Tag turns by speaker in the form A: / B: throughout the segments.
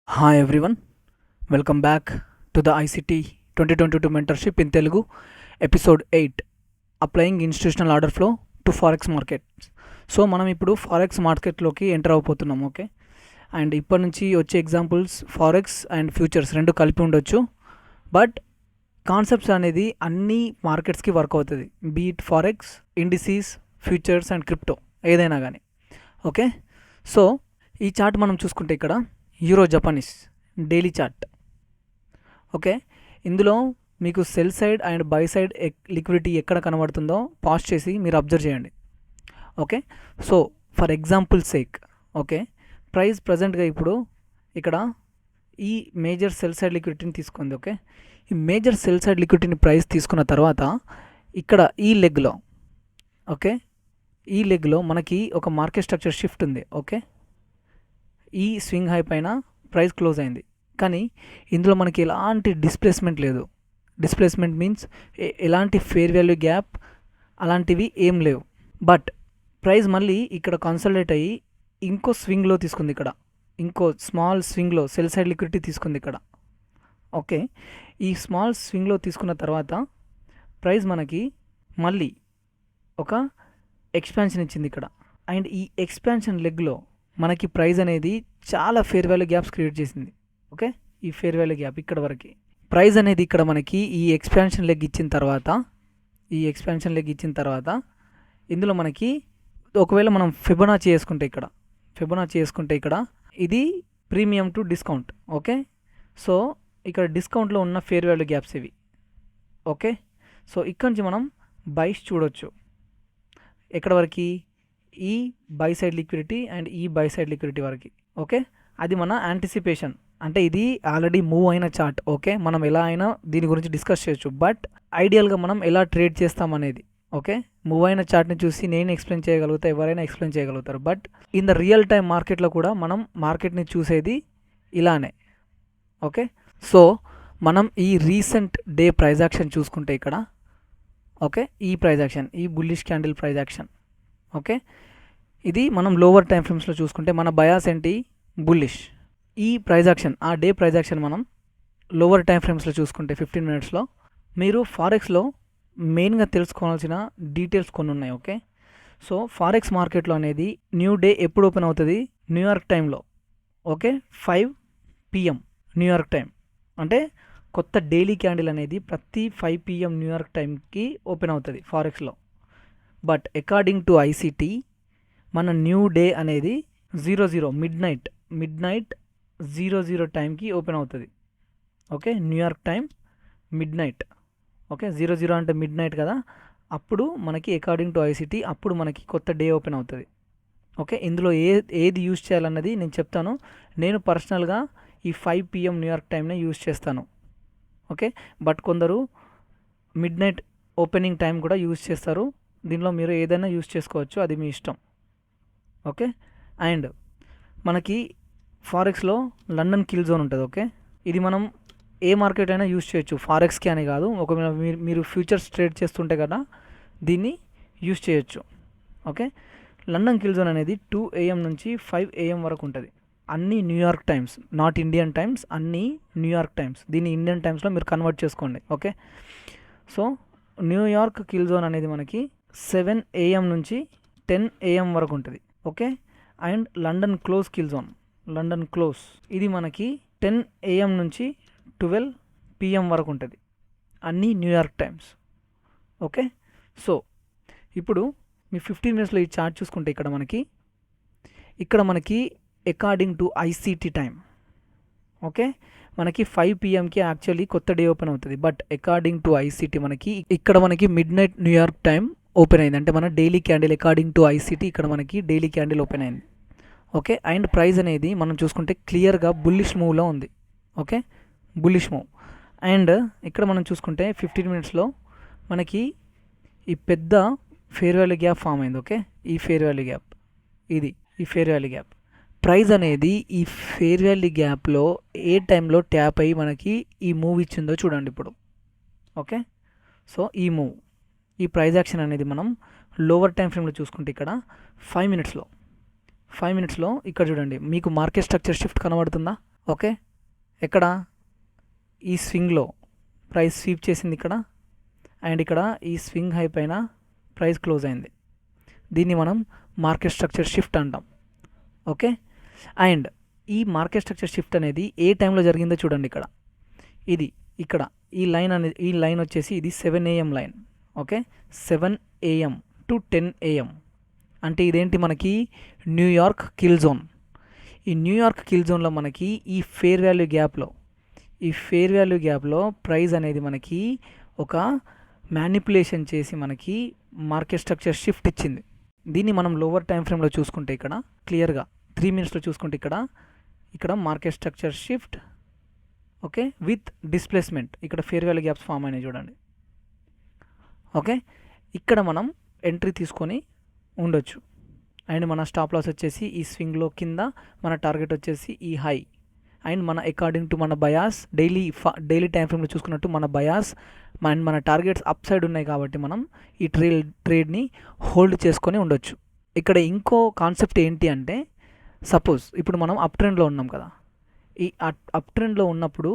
A: Hi everyone, welcome back to the ICT 2022 Mentorship in Telugu, episode 8, Applying Institutional Order Flow to Forex Markets. So మనం ఇప్పుడు forex మార్కెట్లోకి enter అయిపోతున్నాం. Okay, and ఇప్పటి నుంచి వచ్చే examples forex and futures రెండు కలిపి ఉండొచ్చు, బట్ కాన్సెప్ట్స్ అనేది అన్ని మార్కెట్స్కి వర్క్ అవుతుంది, beat forex, indices, futures and crypto ఏదైనా కానీ. ఓకే, సో ఈ చార్ట్ మనం చూసుకుంటే ఇక్కడ euro Japanese daily chart. Okay, ఇందులో మీకు cell side and by side liquidity ఎక్కడ కనబడుతుందో పాజ్ చేసి మీరు అబ్జర్వ్ చేయండి. Okay, so for example sake, okay, price ప్రజెంట్గా ఇప్పుడు ఇక్కడ ఈ మేజర్ సెల్ సైడ్ లిక్విడిటీని తీసుకుంది. ఓకే, ఈ మేజర్ సెల్ సైడ్ లిక్విడిటీని ప్రైస్ తీసుకున్న తర్వాత ఇక్కడ ఈ లెగ్లో, ఓకే, ఈ లెగ్లో మనకి ఒక మార్కెట్ స్ట్రక్చర్ షిఫ్ట్ ఉంది. ఓకే, ఈ స్వింగ్ హై పైన ప్రైస్ క్లోజ్ అయింది, కానీ ఇందులో మనకి ఎలాంటి డిస్ప్లేస్మెంట్ లేదు. డిస్ప్లేస్మెంట్ మీన్స్ ఎలాంటి ఫేర్ వాల్యూ గ్యాప్ అలాంటివి ఏం లేవు. బట్ ప్రైస్ మళ్ళీ ఇక్కడ కన్సల్టేట్ అయ్యి ఇంకో స్వింగ్లో తీసుకుంది, ఇక్కడ ఇంకో స్మాల్ స్వింగ్లో సెల్ సైడ్ లిక్విడిటీ తీసుకుంది ఇక్కడ. ఓకే, ఈ స్మాల్ స్వింగ్లో తీసుకున్న తర్వాత ప్రైస్ మనకి మళ్ళీ ఒక ఎక్స్పాన్షన్ ఇచ్చింది ఇక్కడ, అండ్ ఈ ఎక్స్పాన్షన్ లెగ్లో మనకి ప్రైస్ అనేది చాలా ఫేర్ వాల్యూ గ్యాప్స్ క్రియేట్ చేసింది. ఓకే, ఈ ఫేర్ వాల్యూ గ్యాప్ ఇక్కడ వరకు ప్రైస్ అనేది ఇక్కడ మనకి ఈ ఎక్స్పాన్షన్ లెగ్ ఇచ్చిన తర్వాత ఇందులో మనకి ఒకవేళ మనం ఫిబొనాచి చేసుకుంటే ఇక్కడ ఇది premium to discount. Okay, so ఇక్కడ డిస్కౌంట్లో ఉన్న ఫేర్ వాల్యూ గ్యాప్స్ ఇవి. ఓకే, సో ఇక్కడ నుంచి మనం బైస్ చూడొచ్చు ఎక్కడ వరకు, ఈ బై సైడ్ లిక్విడిటీ అండ్ ఈ బై సైడ్ లిక్విడిటీ వరకు. ఓకే, అది మన యాంటిసిపేషన్, అంటే ఇది ఆల్రెడీ మూవ్ అయిన చార్ట్. ఓకే, మనం ఎలా అయినా దీని గురించి డిస్కస్ చేయొచ్చు, బట్ ఐడియల్గా మనం ఎలా ట్రేడ్ చేస్తామనేది. ఓకే, మూవ్ అయిన చార్ట్ని చూసి నేను ఎక్స్ప్లెయిన్ చేయగలుగుతా, ఎవరైనా ఎక్స్ప్లెయిన్ చేయగలుగుతారు, but in the real time మార్కెట్లో కూడా మనం మార్కెట్ని చూసేది ఇలానే. ఓకే, సో మనం ఈ రీసెంట్ డే ప్రైజ్ యాక్షన్ చూసుకుంటే ఇక్కడ, ఓకే, ఈ ప్రైజ్ యాక్షన్, ఈ bullish candle price action. Okay, ఇది మనం లోవర్ టైం ఫ్రేమ్స్లో చూసుకుంటే మన బయాస్ ఏంటి, బుల్లిష్. ఈ ప్రైజ్ యాక్షన్, ఆ డే ప్రైజ్ యాక్షన్ మనం లోవర్ టైం ఫ్రేమ్స్లో చూసుకుంటే 15 మినిట్స్లో మీరు ఫారెక్స్లో మెయిన్గా తెలుసుకోవాల్సిన డీటెయిల్స్ కొన్ని ఉన్నాయి. ఓకే, సో ఫారెక్స్ మార్కెట్లో అనేది న్యూ డే ఎప్పుడు ఓపెన్ అవుతుంది, న్యూయార్క్ టైంలో. ఓకే, 5 PM న్యూయార్క్ టైం, అంటే కొత్త డైలీ క్యాండిల్ అనేది ప్రతి 5 PM న్యూయార్క్ టైంకి ఓపెన్ అవుతుంది ఫారెక్స్లో. బట్ అకార్డింగ్ టు ఐసిటీ మన న్యూ డే అనేది 00 మిడ్ నైట్ 00 టైంకి ఓపెన్ అవుతుంది. Okay, New York time mid night. Okay, 00 అంటే మిడ్ నైట్ కదా, అప్పుడు మనకి అకార్డింగ్ టు ఐసిటీ అప్పుడు మనకి కొత్త డే ఓపెన్ అవుతుంది. ఓకే, ఇందులో ఏది యూజ్ చేయాలన్నది నేను చెప్తాను. నేను పర్సనల్గా ఈ 5 PM న్యూయార్క్ టైంనే యూజ్ చేస్తాను. ఓకే, బట్ కొందరు మిడ్ నైట్ ఓపెనింగ్ టైం కూడా యూజ్ చేస్తారు. దీనిలో మీరు ఏదైనా యూజ్ చేసుకోవచ్చు, అది మీ ఇష్టం. ఓకే, అండ్ మనకి ఫారెక్స్లో లండన్ కిల్ జోన్ ఉంటుంది. ఓకే, ఇది మనం ఏ మార్కెట్ అయినా యూజ్ చేయొచ్చు, ఫారెక్స్కి అని కాదు. ఒకవేళ మీరు ఫ్యూచర్స్ ట్రేడ్ చేస్తుంటే కదా దీన్ని యూజ్ చేయొచ్చు. ఓకే, లండన్ కిల్ జోన్ అనేది 2 AM నుంచి 5 AM వరకు ఉంటుంది. అన్నీ New York times, not Indian times, అన్నీ న్యూయార్క్ టైమ్స్. దీన్ని ఇండియన్ టైమ్స్లో మీరు కన్వర్ట్ చేసుకోండి. Okay, so New York kill zone అనేది మనకి 7 AM నుంచి 10 AM వరకు ఉంటుంది. Okay, and London close kill zone, London close ఇది మనకి 10 AM నుంచి 12 PM వరకు ఉంటుంది, అన్నీ న్యూయార్క్ టైమ్స్. ఓకే, సో ఇప్పుడు మీ 15 మినిట్స్లో ఈ చార్ట్ చూసుకుంటే ఇక్కడ మనకి according to ICT time, okay, మనకి 5 PMకి యాక్చువల్లీ కొత్త డే ఓపెన్ అవుతుంది. బట్ అకార్డింగ్ టు ఐసిటీ ఇక్కడ మనకి mid night New York time open అయింది, అంటే మన daily candle according to ICT ఇక్కడ మనకి డైలీ క్యాండిల్ ఓపెన్ అయింది. ఓకే, అండ్ ప్రైస్ అనేది మనం చూసుకుంటే క్లియర్గా బుల్లిష్ మూవ్లో ఉంది. Okay, bullish move. అండ్ ఇక్కడ మనం చూసుకుంటే 15 మినిట్స్లో మనకి ఈ పెద్ద ఫేర్ వాల్యూ గ్యాప్ ఫామ్ అయింది. ఓకే, ఈ ఫేర్ వాల్యూ గ్యాప్, ఈ ఫేర్ వాల్యూ గ్యాప్ ప్రైస్ అనేది ఈ ఫేర్ వాల్యూ గ్యాప్లో ఏ టైంలో ట్యాప్ అయ్యి మనకి ఈ మూవ్ ఇచ్చిందో చూడండి ఇప్పుడు. ఓకే, సో ఈ ప్రైజ్ యాక్షన్ అనేది మనం లోవర్ టైం ఫ్రేమ్లో చూసుకుంటే ఇక్కడ 5 మినిట్స్లో ఇక్కడ చూడండి మీకు మార్కెట్ స్ట్రక్చర్ షిఫ్ట్ కనబడుతుందా. ఓకే, ఎక్కడ ఈ స్వింగ్లో ప్రైస్ స్వీప్ చేసింది ఇక్కడ, అండ్ ఇక్కడ ఈ స్వింగ్ హై పైన ప్రైస్ క్లోజ్ అయింది. దీన్ని మనం మార్కెట్ స్ట్రక్చర్ షిఫ్ట్ అంటాం. ఓకే, అండ్ ఈ మార్కెట్ స్ట్రక్చర్ షిఫ్ట్ అనేది ఏ టైంలో జరిగిందో చూడండి. ఇది ఇక్కడ ఈ లైన్ వచ్చేసి ఇది 7 AM line. Okay, 7 AM to 10 AM అంటే ఇదేంటి, మనకి న్యూయార్క్ కిల్ జోన్. ఈ న్యూయార్క్ కిల్ జోన్లో మనకి ఈ ఫేర్ వాల్యూ గ్యాప్లో ప్రైస్ అనేది మనకి ఒక మ్యానిపులేషన్ చేసి మనకి మార్కెట్ స్ట్రక్చర్ షిఫ్ట్ ఇచ్చింది. దీన్ని మనం లోవర్ టైం ఫ్రేమ్లో చూసుకుంటే ఇక్కడ క్లియర్గా 3 minutesలో చూసుకుంటే ఇక్కడ market structure shift, okay, with displacement. ఇక్కడ ఫేర్ వాల్యూ గ్యాప్స్ ఫామ్ అయినాయి చూడండి. ఓకే, ఇక్కడ మనం ఎంట్రీ తీసుకొని ఉండొచ్చు. అండ్ మన స్టాప్ లాస్ వచ్చేసి ఈ స్వింగ్లో కింద, మన టార్గెట్ వచ్చేసి ఈ హై. అండ్ మన అకార్డింగ్ టు మన బయాస్ డైలీ టైం ఫ్రేమ్లో చూసుకున్నట్టు మన బయాస్ అండ్ మన టార్గెట్స్ అప్ సైడ్ ఉన్నాయి కాబట్టి మనం ఈ ట్రేడ్ని హోల్డ్ చేసుకొని ఉండొచ్చు. ఇక్కడ ఇంకో కాన్సెప్ట్ ఏంటి అంటే, సపోజ్ ఇప్పుడు మనం అప్ ట్రెండ్లో ఉన్నాం కదా. ఈ అప్ ట్రెండ్లో ఉన్నప్పుడు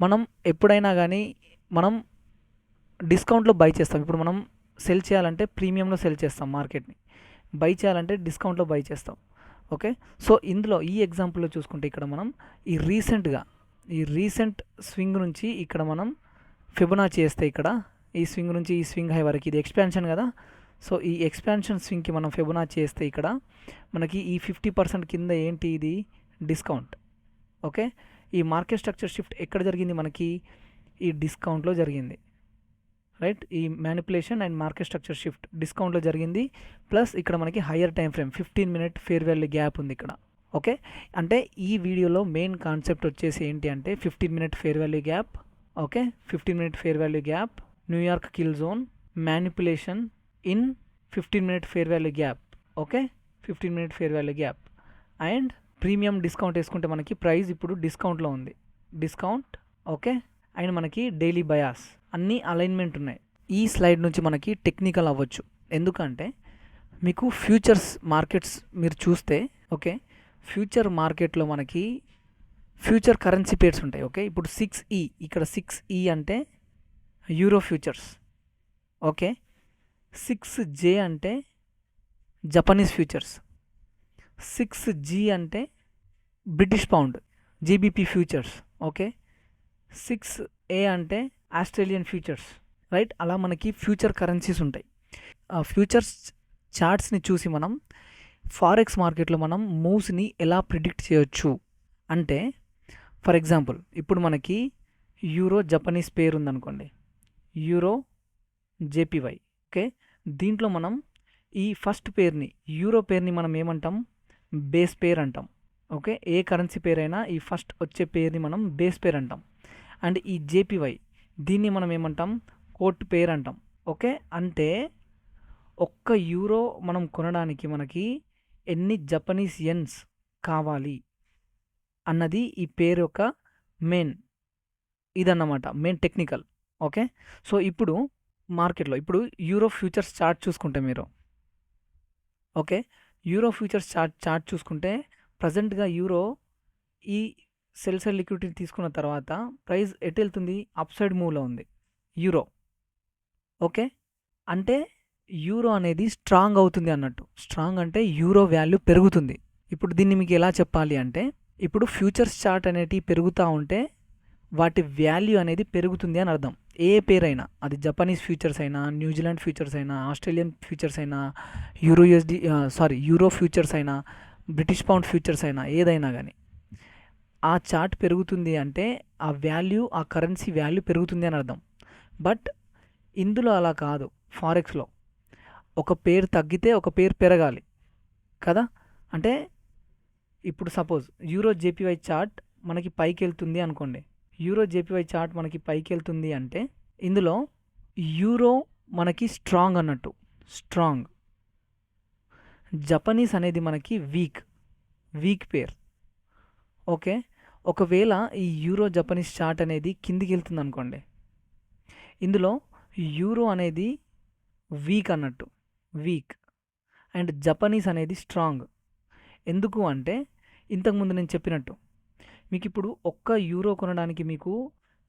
A: మనం ఎప్పుడైనా కానీ మనం డిస్కౌంట్లో బై చేస్తాం. ఇప్పుడు మనం సెల్ చేయాలంటే ప్రీమియంలో సెల్ చేస్తాం మార్కెట్ని, బై చేయాలంటే డిస్కౌంట్లో బై చేస్తాం. ఓకే, సో ఇందులో ఈ ఎగ్జాంపుల్లో చూసుకుంటే ఇక్కడ మనం ఈ రీసెంట్ స్వింగ్ నుంచి ఇక్కడ మనం ఫిబొనాచి చేస్తే ఇక్కడ ఈ స్వింగ్ నుంచి ఈ స్వింగ్ హై వరకు ఇది ఎక్స్పాన్షన్ కదా. సో ఈ ఎక్స్పాన్షన్ స్వింగ్కి మనం ఫిబొనాచి చేస్తే ఇక్కడ మనకి ఈ 50% కింద ఏంటి, ఇది డిస్కౌంట్. ఓకే, ఈ మార్కెట్ స్ట్రక్చర్ షిఫ్ట్ ఎక్కడ జరిగింది, మనకి ఈ డిస్కౌంట్లో జరిగింది. రైట్, ఈ manipulation and market structure shift డిస్కౌంట్లో జరిగింది. ప్లస్ ఇక్కడ మనకి higher time frame 15 minute fair value gap ఉంది ఇక్కడ. ఓకే, అంటే ఈ వీడియోలో మెయిన్ కాన్సెప్ట్ వచ్చేసి ఏంటి అంటే 15 minute fair value gap. Okay, 15 minute fair value gap, New York kill zone, manipulation in 15 minute fair value gap. Okay, 15 minute fair value gap and premium discount వేసుకుంటే మనకి ప్రైస్ ఇప్పుడు డిస్కౌంట్లో ఉంది, డిస్కౌంట్. ఓకే, అండ్ మనకి daily bias అన్నీ alignment ఉన్నాయి. ఈ slide నుంచి మనకి టెక్నికల్ అవ్వచ్చు, ఎందుకంటే మీకు ఫ్యూచర్స్ మార్కెట్స్ మీరు చూస్తే, ఓకే, ఫ్యూచర్ మార్కెట్లో మనకి ఫ్యూచర్ కరెన్సీ పేర్స్ ఉంటాయి. ఓకే, ఇప్పుడు 6E, ఇక్కడ 6E అంటే యూరో ఫ్యూచర్స్. ఓకే, 6J అంటే జపనీస్ ఫ్యూచర్స్, 6G అంటే British pound GBP futures. Okay, 6A అంటే ఆస్ట్రేలియన్ ఫ్యూచర్స్. రైట్, అలా మనకి ఫ్యూచర్ కరెన్సీస్ ఉంటాయి. ఆ ఫ్యూచర్స్ చార్ట్స్ని చూసి మనం ఫారెక్స్ మార్కెట్లో మనం మూవ్స్ని ఎలా ప్రిడిక్ట్ చేయొచ్చు అంటే, ఫర్ ఎగ్జాంపుల్ ఇప్పుడు మనకి యూరో జపనీస్ పేరు ఉందనుకోండి, యూరో జేపీవై. ఓకే, దీంట్లో మనం ఈ ఫస్ట్ పేరుని, యూరో పేరుని మనం ఏమంటాం, బేస్ పేర్ అంటాం. ఓకే, ఏ కరెన్సీ పేరైనా ఈ ఫస్ట్ వచ్చే పేరుని మనం బేస్ పేర్ అంటాం. అండ్ ఈ జేపీవై దీన్ని మనం ఏమంటాం, కోట్ పేర్ అంటాం. ఓకే, అంటే ఒక్క యూరో మనం కొనడానికి మనకి ఎన్ని జపనీస్ యెన్స్ కావాలి అన్నది ఈ పేరు యొక్క మెయిన్ ఇదన్నమాట, మెయిన్ టెక్నికల్. ఓకే, సో ఇప్పుడు మార్కెట్లో ఇప్పుడు యూరో ఫ్యూచర్స్ చార్ట్ చూసుకుంటే మీరు, ఓకే, యూరో ఫ్యూచర్స్ చార్ట్ చూసుకుంటే ప్రజెంట్గా యూరో ఈ సెల్ సైడ్ లిక్విడిటీ తీసుకున్న తర్వాత ప్రైస్ ఎటు వెళ్తుంది, అప్ సైడ్ మూవ్లో ఉంది యూరో. ఓకే, అంటే యూరో అనేది స్ట్రాంగ్ అవుతుంది అన్నట్టు. స్ట్రాంగ్ అంటే యూరో వాల్యూ పెరుగుతుంది. ఇప్పుడు దీన్ని మీకు ఎలా చెప్పాలి అంటే, ఇప్పుడు ఫ్యూచర్స్ చార్ట్ అనేటివి పెరుగుతూ ఉంటే వాటి వాల్యూ అనేది పెరుగుతుంది అని అర్థం. ఏ పేరైనా, అది జపనీస్ ఫ్యూచర్స్ అయినా, న్యూజిలాండ్ ఫ్యూచర్స్ అయినా, ఆస్ట్రేలియన్ ఫ్యూచర్స్ అయినా, యూరో ఫ్యూచర్స్ అయినా, బ్రిటిష్ పౌండ్ ఫ్యూచర్స్ అయినా, ఏదైనా కానీ ఆ చార్ట్ పెరుగుతుంది అంటే ఆ వాల్యూ, ఆ కరెన్సీ వాల్యూ పెరుగుతుంది అని అర్థం. బట్ ఇందులో అలా కాదు. ఫారెక్స్లో ఒక పేరు తగ్గితే ఒక పేరు పెరగాలి కదా. అంటే ఇప్పుడు సపోజ్ యూరో జేపీవై చార్ట్ మనకి పైకి వెళ్తుంది అనుకోండి, యూరో జేపీవై చార్ట్ మనకి పైకి వెళ్తుంది అంటే ఇందులో యూరో మనకి స్ట్రాంగ్ అన్నట్టు, స్ట్రాంగ్. జపనీస్ అనేది మనకి వీక్ పేర్. ఓకే, ఒకవేళ ఈ యూరో జపనీస్ చార్ట్ అనేది కిందికి వెళ్తుంది అనుకోండి, ఇందులో యూరో అనేది వీక్ అన్నట్టు, వీక్, అండ్ జపనీస్ అనేది స్ట్రాంగ్. ఎందుకు అంటే ఇంతకుముందు నేను చెప్పినట్టు మీకు ఇప్పుడు ఒక్క యూరో కొనడానికి మీకు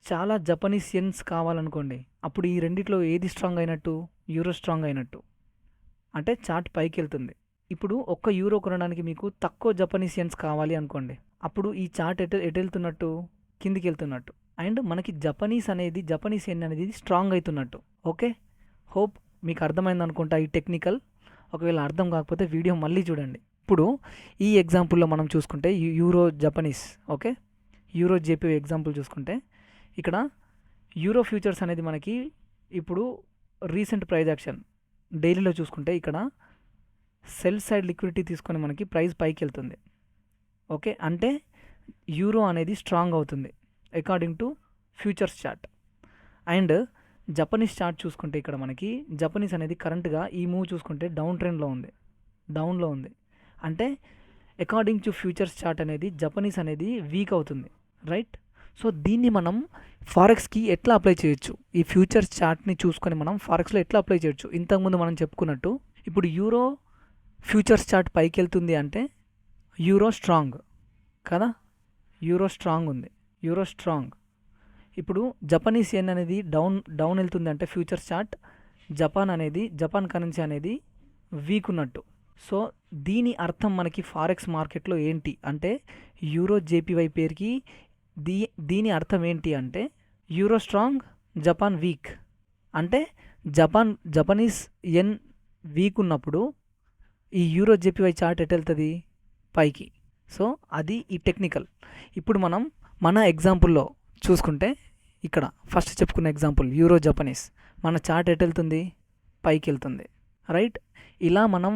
A: చాలా జపనీస్ యెన్స్ కావాలనుకోండి, అప్పుడు ఈ రెండిట్లో ఏది స్ట్రాంగ్ అయినట్టు? యూరో స్ట్రాంగ్ అయినట్టు. అంటే చార్ట్ పైకి వెళ్తుంది. ఇప్పుడు ఒక్క యూరో కొనడానికి మీకు తక్కువ జపనీస్ యెన్స్ కావాలి అనుకోండి, అప్పుడు ఈ చార్ట్ ఎటు వెళ్తున్నట్టు? కిందికి వెళ్తున్నట్టు. అండ్ మనకి జపనీస్ యెన్ అనేది స్ట్రాంగ్ అవుతున్నట్టు. ఓకే, హోప్ మీకు అర్థమైంది అనుకుంటా ఈ టెక్నికల్. ఒకవేళ అర్థం కాకపోతే వీడియో మళ్ళీ చూడండి. ఇప్పుడు ఈ ఎగ్జాంపుల్లో మనం చూసుకుంటే euro Japanese, okay, euro JP example చూసుకుంటే ఇక్కడ యూరో ఫ్యూచర్స్ అనేది మనకి ఇప్పుడు రీసెంట్ ప్రైజ్ యాక్షన్ డైలీలో చూసుకుంటే ఇక్కడ సెల్ సైడ్ లిక్విడిటీ తీసుకొని మనకి ప్రైస్ పైకి వెళ్తుంది. ఓకే, అంటే యూరో అనేది స్ట్రాంగ్ అవుతుంది according to futures chart. And Japanese chart చూసుకుంటే ఇక్కడ మనకి జపనీస్ అనేది కరెంట్గా ఈ మూవ్ చూసుకుంటే డౌన్లో ఉంది. అంటే అకార్డింగ్ టు ఫ్యూచర్స్ చార్ట్ అనేది జపనీస్ అనేది వీక్ అవుతుంది, రైట్? సో దీన్ని మనం ఫారెక్స్కి ఎట్లా అప్లై చేయొచ్చు? ఈ ఫ్యూచర్స్ చార్ట్ని చూసుకొని మనం ఫారెక్స్లో ఎట్లా అప్లై చేయొచ్చు? ఇంతకుముందు మనం చెప్పుకున్నట్టు ఇప్పుడు యూరో ఫ్యూచర్స్ చార్ట్ పైకి వెళ్తుంది అంటే యూరో స్ట్రాంగ్ కదా, యూరో స్ట్రాంగ్. ఇప్పుడు జపనీస్ యెన్ అనేది డౌన్ వెళ్తుంది అంటే ఫ్యూచర్స్ చార్ట్ జపాన్ కరెన్సీ అనేది వీక్ ఉన్నట్టు. సో దీని అర్థం మనకి ఫారెక్స్ మార్కెట్లో ఏంటి అంటే యూరో జేపీవై పేరుకి దీని అర్థం ఏంటి అంటే యూరో స్ట్రాంగ్, జపాన్ వీక్. అంటే జపనీస్ యెన్ వీక్ ఉన్నప్పుడు ఈ యూరో జేపీవై చార్ట్ ఎటు వెళ్తుంది? పైకి. సో అది ఈ టెక్నికల్. ఇప్పుడు మనం మన ఎగ్జాంపుల్లో చూసుకుంటే ఇక్కడ ఫస్ట్ చెప్పుకున్న ఎగ్జాంపుల్ యూరో జపనీస్, మన చార్ట్ ఎటు వెళ్తుంది? పైకి వెళ్తుంది, రైట్? ఇలా మనం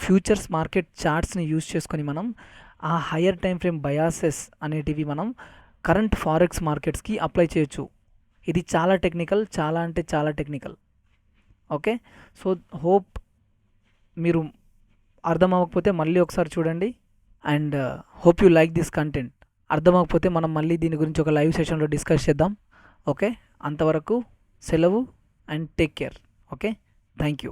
A: ఫ్యూచర్స్ మార్కెట్ చార్ట్స్ని యూజ్ చేసుకొని మనం ఆ హయ్యర్ టైం ఫ్రేమ్ బయాసెస్ అనేటివి మనం కరెంట్ ఫారెక్స్ మార్కెట్స్కి అప్లై చేయొచ్చు. ఇది చాలా టెక్నికల్, చాలా అంటే చాలా టెక్నికల్. ఓకే, సో హోప్ మీరు అర్థం అవ్వకపోతే మళ్ళీ ఒకసారి చూడండి. And hope you like this content. అర్థం అవ్వకపోతే మనం మళ్ళీ దీని గురించి ఒక లైవ్ సెషన్లో డిస్కస్ చేద్దాం. ఓకే, అంతవరకు సెలవు and take care. Okay, thank you.